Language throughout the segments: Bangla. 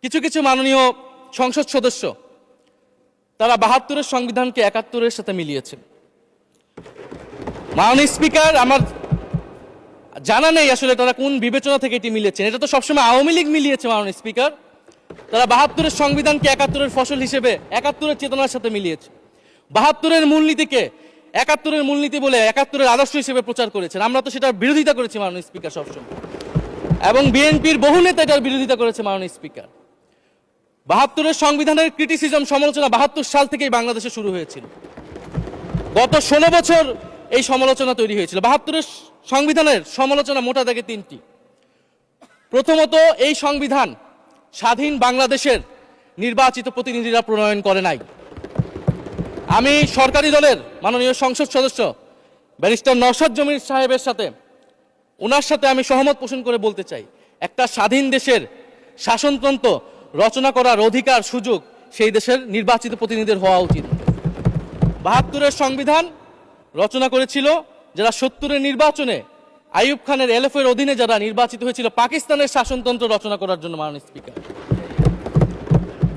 কিছু কিছু মাননীয় সংসদ সদস্য তারা ৭২-এর সংবিধানকে ৭১-এর সাথে মিলিয়েছেন। মাননীয় স্পিকার, আমার জানা নেই আসলে তারা কোন বিবেচনা থেকে এটি মিলিয়েছেন। এটা তো সবসময় আওয়ামী লীগ মিলিয়েছে মাননীয় স্পিকার। তারা ৭২-এর সংবিধানকে ৭১-এর ফসল হিসেবে ৭১-এর চেতনার সাথে মিলিয়েছে। ৭২-এর মূলনীতিকে ৭১-এর মূলনীতি বলে ৭১-এর আদর্শ হিসেবে প্রচার করেছেন। আমরা তো সেটার বিরোধিতা করেছি মাননীয় স্পিকার সবসময়, এবং বিএনপির বহু নেতা এটার বিরোধিতা করেছে মাননীয় স্পিকার। ৭২-এর সংবিধানের ক্রিটিসিজম, সমালোচনা ৭২ সাল থেকেই বাংলাদেশে শুরু হয়েছিল। গত ১৬ বছর এই সমালোচনা তৈরি হয়েছিল। ৭২-এর সংবিধানের সমালোচনা মোটা দাগে তিনটি। প্রথমত, এই সংবিধান স্বাধীন বাংলাদেশের নির্বাচিত প্রতিনিধিরা প্রণয়ন করে নাই। আমি সরকারি দলের মাননীয় সংসদ সদস্য ব্যারিস্টার নওশাদ জমির সাহেবের সাথে, ওনার সাথে আমি সহমত পোষণ করে বলতে চাই, একটা স্বাধীন দেশের শাসনতন্ত্র রচনা করার অধিকার, সুযোগ সেই দেশের নির্বাচিত প্রতিনিধিদের হওয়া উচিত। ৭২-এর সংবিধান রচনা করেছিল যারা ৭০-এর নির্বাচনে আইয়ুব খানের এলএফের অধীনে যারা নির্বাচিত হয়েছিল পাকিস্তানের শাসনতন্ত্র রচনা করার জন্য মাননীয় স্পিকার।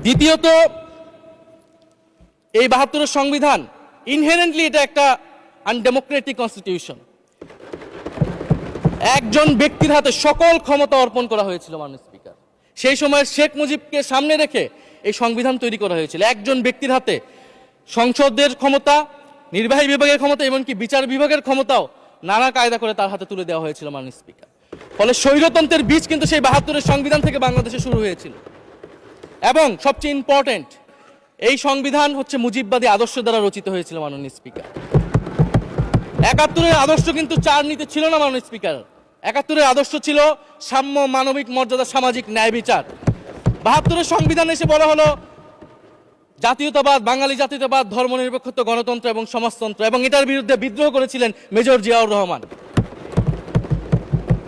দ্বিতীয়ত, এই ৭২-এর সংবিধান ইনহেরেন্টলি এটা একটা আনডেমোক্রেটিক কনস্টিটিউশন। একজন ব্যক্তির হাতে সকল ক্ষমতা অর্পণ করা হয়েছিল মাননীয় স্পিকার। সেই সময়ের শেখ মুজিবকে সামনে রেখে এই সংবিধান তৈরি করা হয়েছিল। একজন ব্যক্তির হাতে সংসদের ক্ষমতা, নির্বাহী বিভাগের ক্ষমতা, এমনকি বিচার বিভাগের ক্ষমতাও নানা কায়দা করে তার হাতে তুলে দেওয়া হয়েছিল মাননীয় স্পিকার। ফলে স্বৈরতন্ত্রের বীজ কিন্তু সেই ৭২-এর সংবিধান থেকে বাংলাদেশে শুরু হয়েছিল। এবং সবচেয়ে ইম্পর্টেন্ট, এই সংবিধান হচ্ছে মুজিববাদী আদর্শ দ্বারা রচিত হয়েছিল মাননীয় স্পিকার। ৭১-এর আদর্শ কিন্তু চার নীতি ছিল না মাননীয় স্পিকার। ৭১-এর আদর্শ ছিল সাম্য, মানবিক মর্যাদা, সামাজিক ন্যায় বিচার। ৭২-এর সংবিধান এসে বলা হলো জাতীয়তাবাদ, বাঙালি জাতীয়তাবাদ, ধর্মনিরপেক্ষত্ব, গণতন্ত্র এবং সমাজতন্ত্র, এবং এটার বিরুদ্ধে বিদ্রোহ করেছিলেন মেজর জিয়াউর রহমান।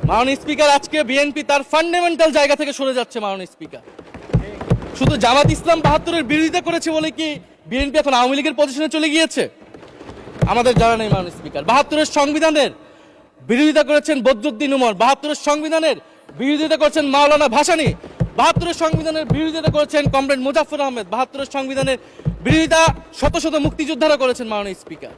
মাননীয় স্পিকার, আজকে বিএনপি তার ফান্ডামেন্টাল জায়গা থেকে সরে যাচ্ছে মাননীয় স্পিকার। শুধু জামাত ইসলাম ৭২-এর বিরোধিতা করেছে বলে কি বিএনপি এখন আওয়ামী লীগের পজিশনে চলে গিয়েছে? আমাদের জানা নেই মাননীয় স্পিকার। ৭২-এর সংবিধানের বিরোধিতা করেছেন বদরুদ্দিন উমর, ৭২-এর সংবিধানের বিরোধিতা করেছেন মাওলানা ভাসানী, ৭২-এর সংবিধানের বিরোধিতা করেছেন কমরেড মুজাফফর আহমেদ, ৭২-এর সংবিধানের বিরোধিতা শত শত মুক্তিযোদ্ধারা করেছেন মাননীয় স্পিকার।